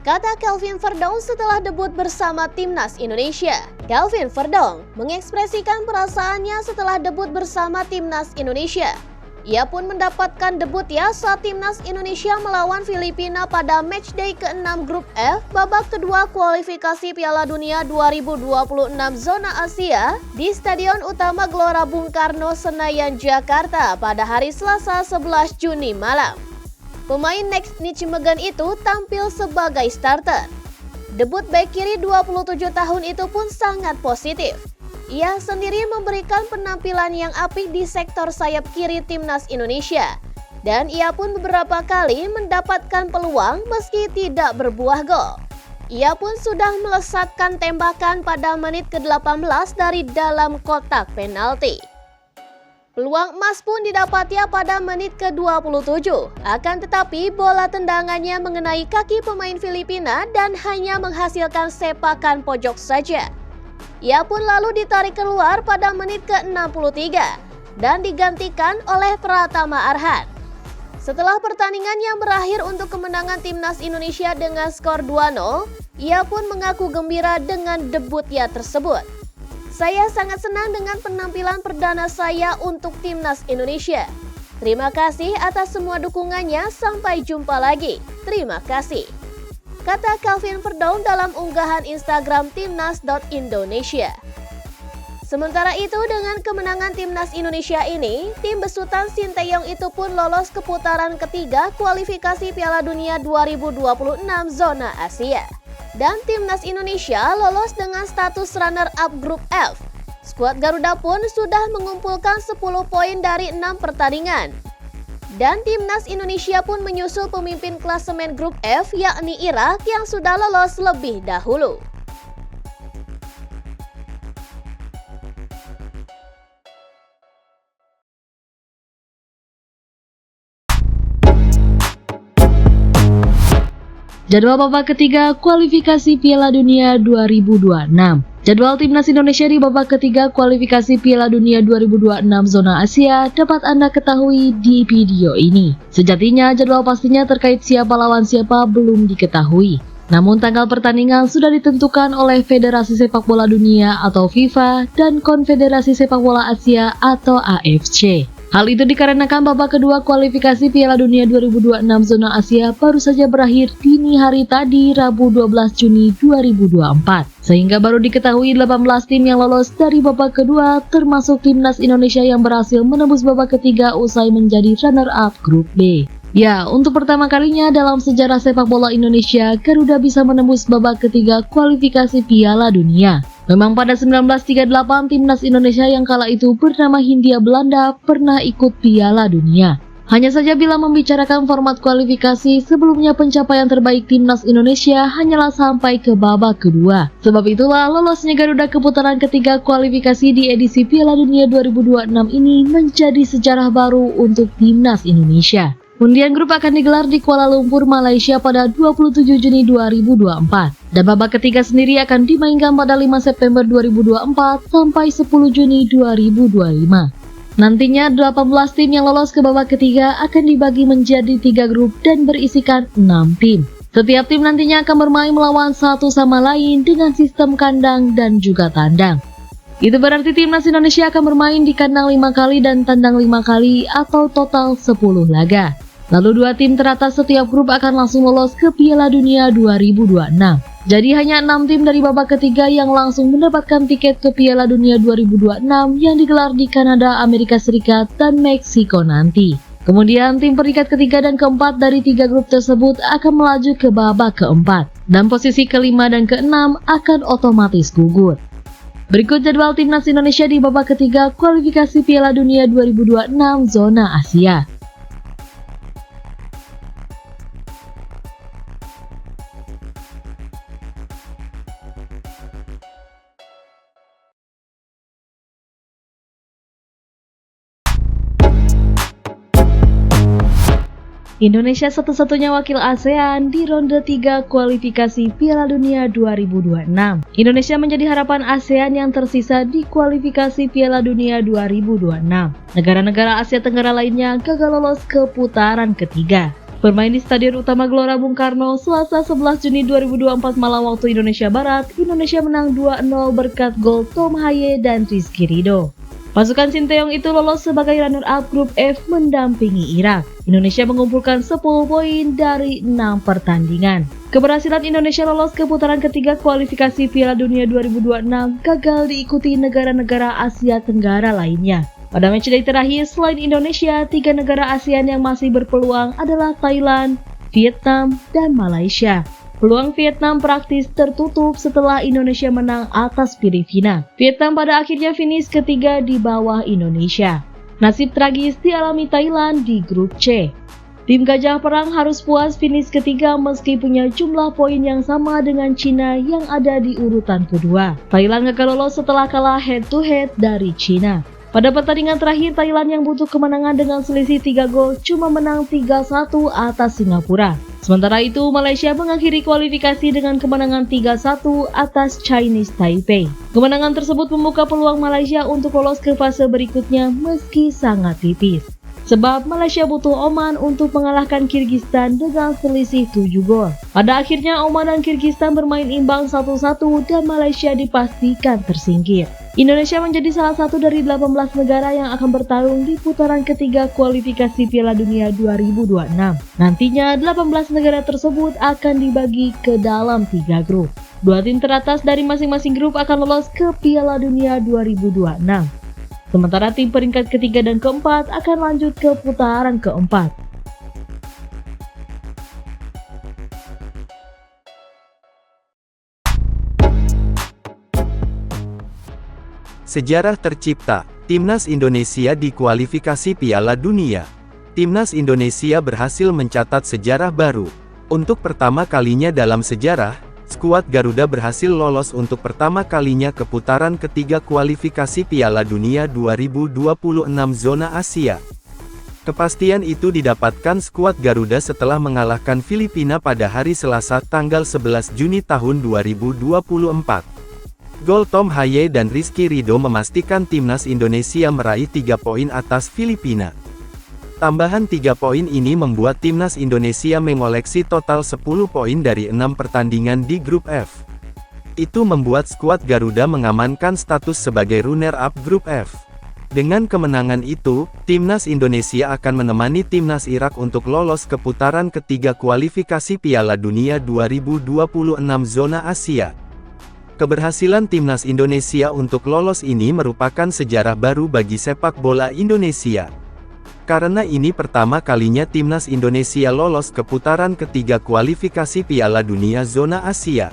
kata Kelvin Verdong setelah debut bersama Timnas Indonesia. Kelvin Verdong mengekspresikan perasaannya setelah debut bersama Timnas Indonesia. Ia pun mendapatkan debut saat Timnas Indonesia melawan Filipina pada matchday ke-6 Grup F babak kedua kualifikasi Piala Dunia 2026 zona Asia di Stadion Utama Gelora Bung Karno, Senayan, Jakarta pada hari Selasa 11 Juni malam. Pemain Next Nijmegen itu tampil sebagai starter. Debut bek kiri 27 tahun itu pun sangat positif. Ia sendiri memberikan penampilan yang apik di sektor sayap kiri Timnas Indonesia. Dan ia pun beberapa kali mendapatkan peluang meski tidak berbuah gol. Ia pun sudah melesatkan tembakan pada menit ke-18 dari dalam kotak penalti. Peluang emas pun didapatnya pada menit ke-27. Akan tetapi bola tendangannya mengenai kaki pemain Filipina dan hanya menghasilkan sepakan pojok saja. Ia pun lalu ditarik keluar pada menit ke-63 dan digantikan oleh Pratama Arhan. Setelah pertandingan yang berakhir untuk kemenangan Timnas Indonesia dengan skor 2-0, ia pun mengaku gembira dengan debutnya tersebut. Saya sangat senang dengan penampilan perdana saya untuk Timnas Indonesia. Terima kasih atas semua dukungannya, sampai jumpa lagi. Terima kasih, kata Kelvin Verdong dalam unggahan Instagram timnas.indonesia. Sementara itu, dengan kemenangan Timnas Indonesia ini, tim besutan Sinteyong itu pun lolos ke putaran ketiga kualifikasi Piala Dunia 2026 zona Asia. Dan Timnas Indonesia lolos dengan status runner-up Grup F. Skuad Garuda pun sudah mengumpulkan 10 poin dari 6 pertandingan. Dan Timnas Indonesia pun menyusul pemimpin klasemen Grup F yakni Irak yang sudah lolos lebih dahulu. Jadwal babak ketiga kualifikasi Piala Dunia 2026. Jadwal Timnas Indonesia di babak ketiga kualifikasi Piala Dunia 2026 zona Asia dapat Anda ketahui di video ini. Sejatinya jadwal pastinya terkait siapa lawan siapa belum diketahui. Namun tanggal pertandingan sudah ditentukan oleh Federasi Sepak Bola Dunia atau FIFA dan Konfederasi Sepak Bola Asia atau AFC. Hal itu dikarenakan babak kedua kualifikasi Piala Dunia 2026 zona Asia baru saja berakhir dini hari tadi, Rabu 12 Juni 2024. Sehingga baru diketahui 18 tim yang lolos dari babak kedua, termasuk Timnas Indonesia yang berhasil menembus babak ketiga usai menjadi runner-up Grup B. Ya, untuk pertama kalinya dalam sejarah sepak bola Indonesia, Garuda bisa menembus babak ketiga kualifikasi Piala Dunia. Memang pada 1938 Timnas Indonesia yang kala itu bernama Hindia Belanda pernah ikut Piala Dunia. Hanya saja bila membicarakan format kualifikasi, sebelumnya pencapaian terbaik Timnas Indonesia hanyalah sampai ke babak kedua. Sebab itulah lolosnya Garuda ke putaran ketiga kualifikasi di edisi Piala Dunia 2026 ini menjadi sejarah baru untuk Timnas Indonesia. Undian grup akan digelar di Kuala Lumpur, Malaysia pada 27 Juni 2024. Dan babak ketiga sendiri akan dimainkan pada 5 September 2024 sampai 10 Juni 2025. Nantinya 18 tim yang lolos ke babak ketiga akan dibagi menjadi 3 grup dan berisikan 6 tim. Setiap tim nantinya akan bermain melawan satu sama lain dengan sistem kandang dan juga tandang. Itu berarti Timnas Indonesia akan bermain di kandang 5 kali dan tandang 5 kali atau total 10 laga. Lalu 2 tim teratas setiap grup akan langsung lolos ke Piala Dunia 2026. Jadi hanya 6 tim dari babak ketiga yang langsung mendapatkan tiket ke Piala Dunia 2026 yang digelar di Kanada, Amerika Serikat, dan Meksiko nanti. Kemudian tim peringkat ketiga dan keempat dari 3 grup tersebut akan melaju ke babak keempat. Dan posisi kelima dan keenam akan otomatis gugur. Berikut jadwal Timnas Indonesia di babak ketiga kualifikasi Piala Dunia 2026 zona Asia. Indonesia satu-satunya wakil ASEAN di ronde 3 kualifikasi Piala Dunia 2026. Indonesia menjadi harapan ASEAN yang tersisa di kualifikasi Piala Dunia 2026. Negara-negara Asia Tenggara lainnya gagal lolos ke putaran ketiga. Bermain di Stadion Utama Gelora Bung Karno, Selasa 11 Juni 2024 malam waktu Indonesia Barat, Indonesia menang 2-0 berkat gol Tom Haye dan Rizky Ridho. Pasukan Sinteyong itu lolos sebagai runner-up grup F mendampingi Irak. Indonesia mengumpulkan 10 poin dari 6 pertandingan. Keberhasilan Indonesia lolos ke putaran ketiga kualifikasi Piala Dunia 2026 gagal diikuti negara-negara Asia Tenggara lainnya. Pada matchday terakhir, selain Indonesia, 3 negara ASEAN yang masih berpeluang adalah Thailand, Vietnam, dan Malaysia. Peluang Vietnam praktis tertutup setelah Indonesia menang atas Filipina. Vietnam pada akhirnya finish ketiga di bawah Indonesia. Nasib tragis dialami Thailand di grup C. Tim Gajah Perang harus puas finish ketiga meski punya jumlah poin yang sama dengan Cina yang ada di urutan kedua. Thailand gagal lolos setelah kalah head-to-head dari Cina. Pada pertandingan terakhir, Thailand yang butuh kemenangan dengan selisih 3 gol cuma menang 3-1 atas Singapura. Sementara itu, Malaysia mengakhiri kualifikasi dengan kemenangan 3-1 atas Chinese Taipei. Kemenangan tersebut membuka peluang Malaysia untuk lolos ke fase berikutnya meski sangat tipis. Sebab Malaysia butuh Oman untuk mengalahkan Kyrgyzstan dengan selisih 7 gol. Pada akhirnya Oman dan Kyrgyzstan bermain imbang 1-1 dan Malaysia dipastikan tersingkir. Indonesia menjadi salah satu dari 18 negara yang akan bertarung di putaran ketiga kualifikasi Piala Dunia 2026. Nantinya 18 negara tersebut akan dibagi ke dalam 3 grup. 2 tim teratas dari masing-masing grup akan lolos ke Piala Dunia 2026. Sementara tim peringkat ketiga dan keempat akan lanjut ke putaran keempat. Sejarah tercipta, Timnas Indonesia di kualifikasi Piala Dunia. Timnas Indonesia berhasil mencatat sejarah baru. Untuk pertama kalinya dalam sejarah, skuad Garuda berhasil lolos untuk pertama kalinya ke putaran ketiga kualifikasi Piala Dunia 2026 zona Asia. Kepastian itu didapatkan skuad Garuda setelah mengalahkan Filipina pada hari Selasa tanggal 11 Juni tahun 2024. Gol Tom Haye dan Rizky Ridho memastikan Timnas Indonesia meraih 3 poin atas Filipina. Tambahan 3 poin ini membuat Timnas Indonesia mengoleksi total 10 poin dari 6 pertandingan di grup F. Itu membuat skuad Garuda mengamankan status sebagai runner-up grup F. Dengan kemenangan itu, Timnas Indonesia akan menemani Timnas Irak untuk lolos ke putaran ketiga kualifikasi Piala Dunia 2026 zona Asia. Keberhasilan Timnas Indonesia untuk lolos ini merupakan sejarah baru bagi sepak bola Indonesia. Karena ini pertama kalinya Timnas Indonesia lolos ke putaran ketiga kualifikasi Piala Dunia zona Asia.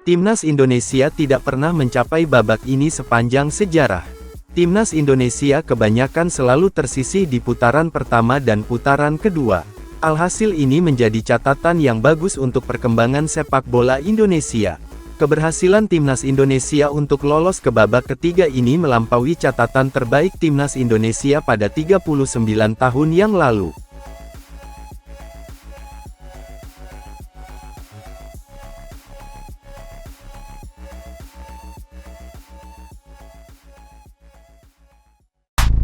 Timnas Indonesia tidak pernah mencapai babak ini sepanjang sejarah. Timnas Indonesia kebanyakan selalu tersisih di putaran pertama dan putaran kedua. Alhasil ini menjadi catatan yang bagus untuk perkembangan sepak bola Indonesia. Keberhasilan Timnas Indonesia untuk lolos ke babak ketiga ini melampaui catatan terbaik Timnas Indonesia pada 39 tahun yang lalu.